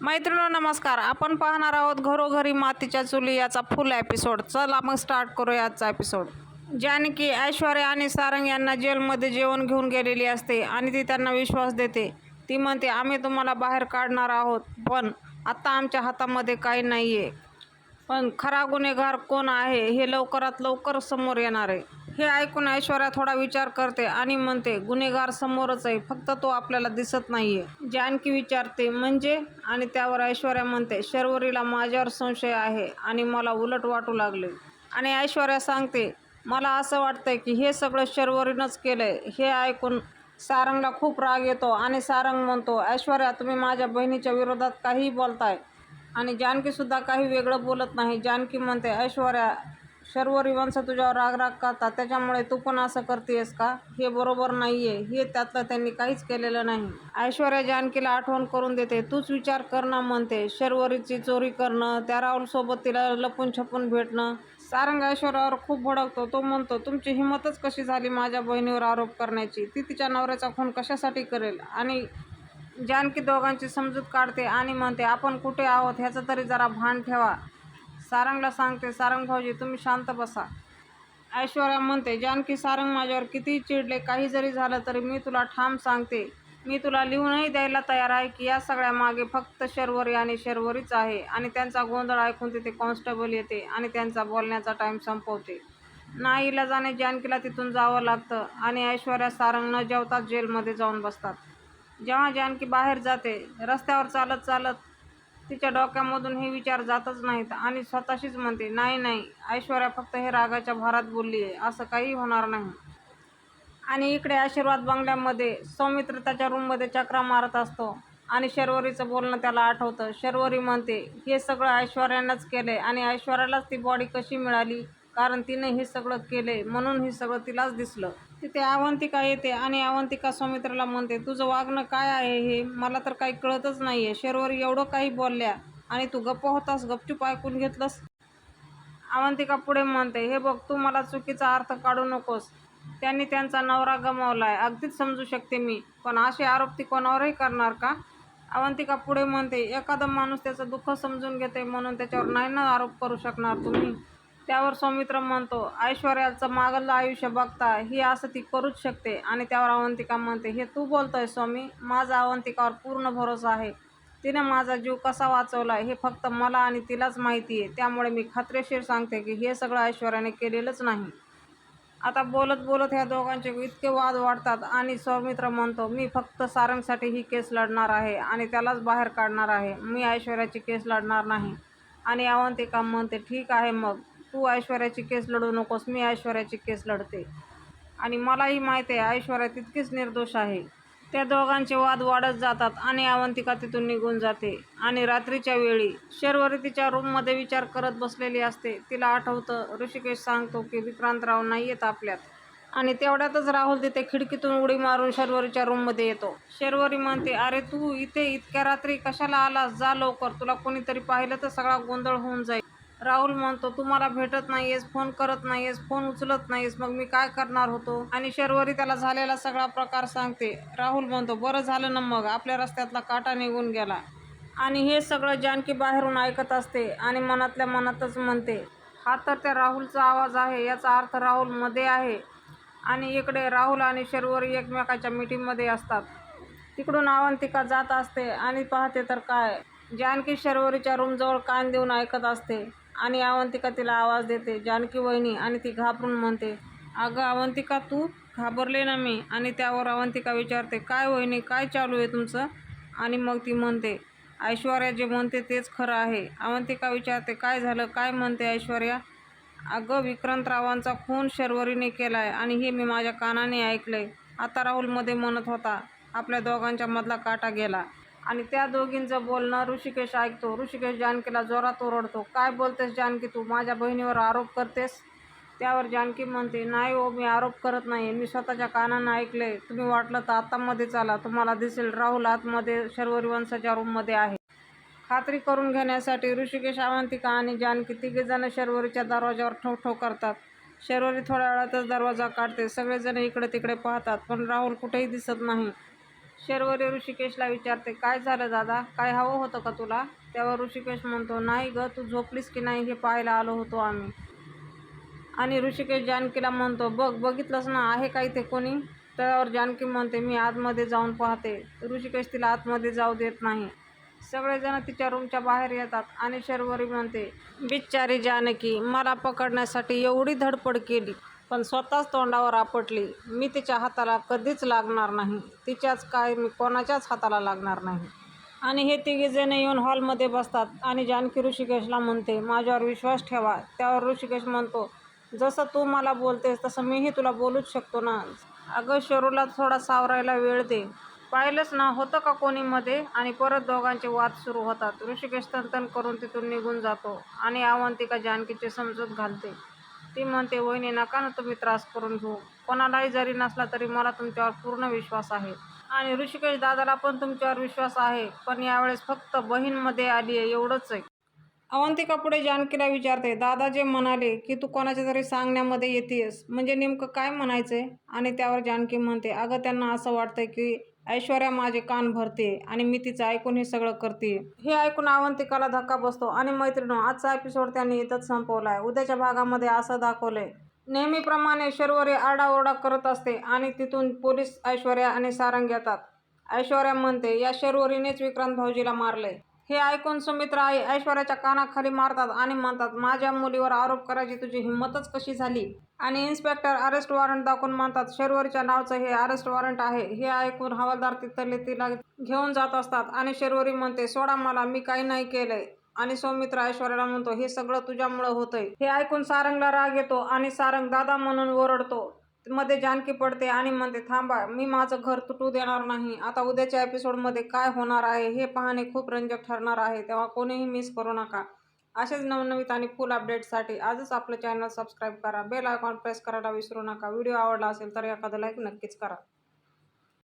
मैत्रिणींनो नमस्कार. आपण पाहणार आहोत घरोघरी मातीच्या चुली याचा फुल एपिसोड. चला मग स्टार्ट करूया आजचा एपिसोड. जानकी ऐश्वर्या आणि सारंग यांना जेलमध्ये जेवण घेऊन गेलेली असते आणि ती त्यांना विश्वास देते. ती म्हणते, आम्ही तुम्हाला बाहेर काढणार आहोत, पण आत्ता आमच्या हातामध्ये काही नाही आहे. पण खरा गुन्हेगार कोण आहे हे लवकरात लवकर समोर येणार आहे. हे ऐकून ऐश्वर्या थोडा विचार करते आणि म्हणते, गुन्हेगार समोरच आहे, फक्त तो आपल्याला दिसत नाहीये. जानकी विचारते, म्हणजे? आणि त्यावर ऐश्वर्या म्हणते, शर्वरीला माझ्यावर संशय आहे आणि मला उलट वाटू लागले. आणि ऐश्वर्या सांगते, मला असं वाटतंय की हे सगळं शर्वरीनंच केलंय. हे ऐकून सारंगला खूप राग येतो आणि सारंग म्हणतो, ऐश्वर्या तुम्ही माझ्या बहिणीच्या विरोधात काहीही बोलताय. आणि जानकीसुद्धा काही वेगळं बोलत नाही. जानकी म्हणते, ऐश्वर्या शर्वरी वंश तुझ्यावर राग करतात, त्याच्यामुळे तू पण असं करतेस का? हे बरोबर नाही आहे. हे त्यातलं त्यांनी काहीच केलेलं नाही. ऐश्वर्या जानकीला आठवण करून देते, तूच विचार कर ना, म्हणते, शर्वरीची चोरी करणं, त्या राहुलसोबत तिला लपून छपून भेटणं. सारंग ऐश्वर्यावर खूप भडकतो. तो म्हणतो, तुमची हिंमतच कशी झाली माझ्या बहिणीवर आरोप करण्याची? ती तिच्या नवऱ्याचा खून कशासाठी करेल? आणि जानकी दोघांची समजूत काढते आणि म्हणते, आपण कुठे आहोत ह्याचं तरी जरा भान ठेवा. सारंगला सांगते, सारंग भाऊजी तुम्ही शांत बसा. ऐश्वर्या म्हणते, जानकी सारंग माझ्यावर कितीही चिडले, काही जरी झालं तरी मी तुला ठाम सांगते, मी तुला लिहूनही द्यायला तयार आहे की या सगळ्या मागे फक्त शर्वरी आणि शर्वरीच आहे. आणि त्यांचा गोंधळ ऐकून तिथे कॉन्स्टेबल येते आणि त्यांचा बोलण्याचा टाईम संपवते. नाईलाजाने जानकीला तिथून जावं लागतं आणि ऐश्वर्या सारंग न जेवताच जेलमध्ये जाऊन बसतात. जेव्हा जानकी बाहेर जाते, रस्त्यावर चालत चालत तिच्या डोक्यामधून हे विचार जातच नाहीत आणि स्वतःशीच म्हणते, नाही, ऐश्वर्या फक्त हे रागाच्या भरात बोलली आहे, असं काही होणार नाही. आणि इकडे आशीर्वाद बंगल्यामध्ये सौमित्र त्याच्या रूममध्ये चक्रा मारत असतो आणि शर्वरीचं बोलणं त्याला आठवतं. शर्वरी म्हणते, हे सगळं ऐश्वर्यानंच केलंय आणि ऐश्वर्यालाच ती बॉडी कशी मिळाली? कारण तिने हे सगळं केलंय म्हणून हे सगळं तिलाच दिसलं. तिथे अवंतिका येते आणि अवंतिका सौमित्रला म्हणते, तुझं वागणं काय आहे हे? मला तर काही कळतच नाहीये. शर्वरी एवढं काही बोलल्या आणि तू गप्प होतास, गपचूप ऐकून घेतलंस. अवंतिका पुढे म्हणते, हे बघ, तू मला चुकीचा अर्थ काढू नकोस. त्यांनी त्यांचा नवरा गमावलाय, अगदीच समजू शकते मी, पण असे आरोप ती कोणावरही करणार का? अवंतिका पुढे म्हणते, एखादा माणूस त्याचं दुःख समजून घेते म्हणून त्याच्यावर नाही ना आरोप करू शकणार तुम्ही. त्यावर सौमित्र म्हणतो, ऐश्वर्याचं मागलं आयुष्य बघता ही असं ती करूच शकते. आणि त्यावर अवंतिका म्हणते, हे तू बोलतोय स्वामी? माझा अवंतिकावर पूर्ण भरोसा आहे. तिने माझा जीव कसा वाचवला हे फक्त मला आणि तिलाच माहिती आहे. त्यामुळे मी खात्रीशीर सांगते की हे सगळं ऐश्वर्याने केलेलंच नाही. आता बोलत बोलत ह्या दोघांचे इतके वाद वाढतात आणि सौमित्र म्हणतो, मी फक्त सारंगसाठी ही केस लढणार आहे आणि त्यालाच बाहेर काढणार आहे. मी ऐश्वर्याची केस लढणार नाही. आणि अवंतिका म्हणते, ठीक आहे, मग तू ऐश्वर्याची केस लढू नकोस, मी ऐश्वर्याची केस लढते. आणि मलाही माहिती आहे ऐश्वर्या तितकीच निर्दोष आहे. त्या दोघांचे वाद वाढत जातात आणि अवंतिका तिथून निघून जाते. आणि रात्रीच्या वेळी शर्वरी तिच्या रूममध्ये विचार करत बसलेली असते. तिला आठवतं, ऋषिकेश सांगतो की विक्रांतराव नाही येत आपल्यात. आणि तेवढ्यातच राहुल तिथे खिडकीतून उडी मारून शर्वरीच्या रूममध्ये येतो. शर्वरी म्हणते, अरे तू इथे इतक्या रात्री कशाला आलास? जा लवकर, तुला कोणीतरी पाहिलं तर सगळा गोंधळ होऊन जाईल. राहुल म्हणतो, तू मला भेटत नाहीयेस, फोन करत नाहीयेस, फोन उचलत नाहीयेस, मग मी काय करणार होतो? आणि शर्वरी त्याला झालेला सगळा प्रकार सांगते. राहुल म्हणतो, बरं झालं ना मग, आपल्या रस्त्यातला काटा निघून गेला. आणि हे सगळं जानकी बाहेरून ऐकत असते आणि मनातल्या मनातच म्हणते, हा तर त्या राहुलचा आवाज आहे, याचा अर्थ राहुल मध्ये आहे. आणि इकडे राहुल आणि शर्वरी एकमेकाच्या मीटिंगमध्ये असतात. तिकडून अवंतिका जात असते आणि पाहते तर काय, जानकी शर्वरीच्या रूमजवळ कान देऊन ऐकत असते. आणि अवंतिका तिला आवाज देते, जानकी वहिनी. आणि ती घाबरून म्हणते, अगं अवंतिका तू? घाबरले ना मी. आणि त्यावर अवंतिका विचारते, काय वहिनी, काय चालू आहे तुमचं? आणि मग ती म्हणते, ऐश्वर्या जे म्हणते तेच खरं आहे. अवंतिका विचारते, काय झालं, काय म्हणते ऐश्वर्या? अगं विक्रांतरावांचा खून शर्वरीने केलाय आणि हे मी माझ्या कानाने ऐकलंय. आता राहुल मध्ये म्हणत होता, आपल्या दोघांच्या मधला काटा गेला. आणि त्या दोघींचं बोलणं ऋषिकेश ऐकतो. ऋषिकेश जानकीला जोरात ओरडतो, काय बोलतेस जानकी तू? माझ्या बहिणीवर आरोप करतेस? त्यावर जानकी म्हणते, नाही हो, मी आरोप करत नाही, मी स्वतःच्या कानानं ऐकलंय. तुम्ही वाटलं तर आता मध्ये चाला, तुम्हाला दिसेल राहुल आतमध्ये शर्वरी वंशाच्या रूममध्ये आहे. खात्री करून घेण्यासाठी ऋषिकेश, अवंतिका आणि जानकी तिघेजण शर्वरीच्या दरवाजावर ठोक ठोक करतात. शर्वरी थोड्या वेळातच दरवाजा काढते. सगळेजण इकडे तिकडे पाहतात, पण राहुल कुठेही दिसत नाही. शर्वरी ऋषिकेशला विचारते, काय झालं दादा, काय हवं होतं का तुला? त्यावर ऋषिकेश म्हणतो, नाही ग, तू झोपलीस की नाही हे पाहायला आलो होतो आम्ही. आणि ऋषिकेश जानकीला म्हणतो, बघितलंस ना, आहे का इथे कोणी? त्यावर जानकी म्हणते, मी आतमध्ये जाऊन पाहते. ऋषिकेश तिला आतमध्ये जाऊ देत नाही. सगळेजण तिच्या रूमच्या बाहेर येतात आणि शर्वरी म्हणते, बिचारी जानकी, मला पकडण्यासाठी एवढी धडपड केली, पण स्वतःच तोंडावर आपटली. मी तिच्या हाताला कधीच लागणार नाही. तिच्याच काय, मी कोणाच्याच हाताला लागणार नाही. आणि हे तिघेजण येऊन हॉलमध्ये बसतात आणि जानकी ऋषिकेशला म्हणते, माझ्यावर विश्वास ठेवा. त्यावर ऋषिकेश म्हणतो, जसं तू मला बोलतेस तसं मीही तुला बोलूच शकतो ना. अगं शरूला थोडा सावरायला वेळ दे. पाहिलंच ना, होतं का कोणी मध्ये? आणि परत दोघांचे वाद सुरू होतात. ऋषिकेश तनतन करून तिथून निघून जातो आणि अवंतिका जानकीची समजूत घालते. ती म्हणते, वहिनी, नका ना तुम्ही त्रास करून घेऊ. कोणालाही जरी नसला तरी मला तुमच्यावर पूर्ण विश्वास आहे. आणि ऋषिकेश दादाला पण तुमच्यावर विश्वास आहे, पण यावेळेस फक्त बहीणमध्ये आली आहे एवढंच आहे. अवंतिका पुढे जानकीला विचारते, दादा जे म्हणाले की तू कोणाच्या तरी सांगण्यामध्ये येतेस, म्हणजे नेमकं काय म्हणायचंय? आणि त्यावर जानकी म्हणते, अगं त्यांना असं वाटतंय की ऐश्वर्या माझे कान भरते आणि मी तिचं ऐकून हे सगळं करते. हे ऐकून अवंतिकाला धक्का बसतो. आणि मैत्रिणींनो, आजचा एपिसोड त्यांनी इथंच संपवलाय. उद्याच्या भागामध्ये असं दाखवलंय, नेहमीप्रमाणे शर्वरी आरडाओरडा करत असते आणि तिथून पोलीस ऐश्वर्या आणि सारंग येतात. ऐश्वर्या म्हणते, या शर्वरीनेच विक्रांत भाऊजीला मारलंय. हे ऐकून सुमित्रा आई ऐश्वर्याच्या कानाखाली मारतात आणि म्हणतात, माझ्या मुलीवर आरोप करायची तुझी हिंमतच कशी झाली? आणि इन्स्पेक्टर अरेस्ट वॉरंट दाखवून म्हणतात, शर्वरीच्या नावचं हे अरेस्ट वॉरंट आहे. हे ऐकून हवालदार तिथले तिला घेऊन जात असतात आणि शर्वरी म्हणते, सोडा मला, मी काही नाही केलंय. आणि सौमित्रा ऐश्वर्याला म्हणतो, हे सगळं तुझ्यामुळं होतंय. हे ऐकून सारंगला राग येतो आणि सारंग दादा म्हणून ओरडतो. मध्ये जानकी पडते आणि म्हणते, थांबा, मी माझं घर तुटू देणार नाही. आता उद्याच्या एपिसोडमध्ये काय होणार आहे हे पाहणे खूप रंजक ठरणार आहे, तेव्हा कोणीही मिस करू नका. असेच नवनवीन आणि फुल अपडेट्ससाठी आजच आपलं चॅनल सबस्क्राईब करा, बेल आयकॉन प्रेस करायला विसरू नका. व्हिडिओ आवडला असेल तर एखादं लाईक नक्कीच करा.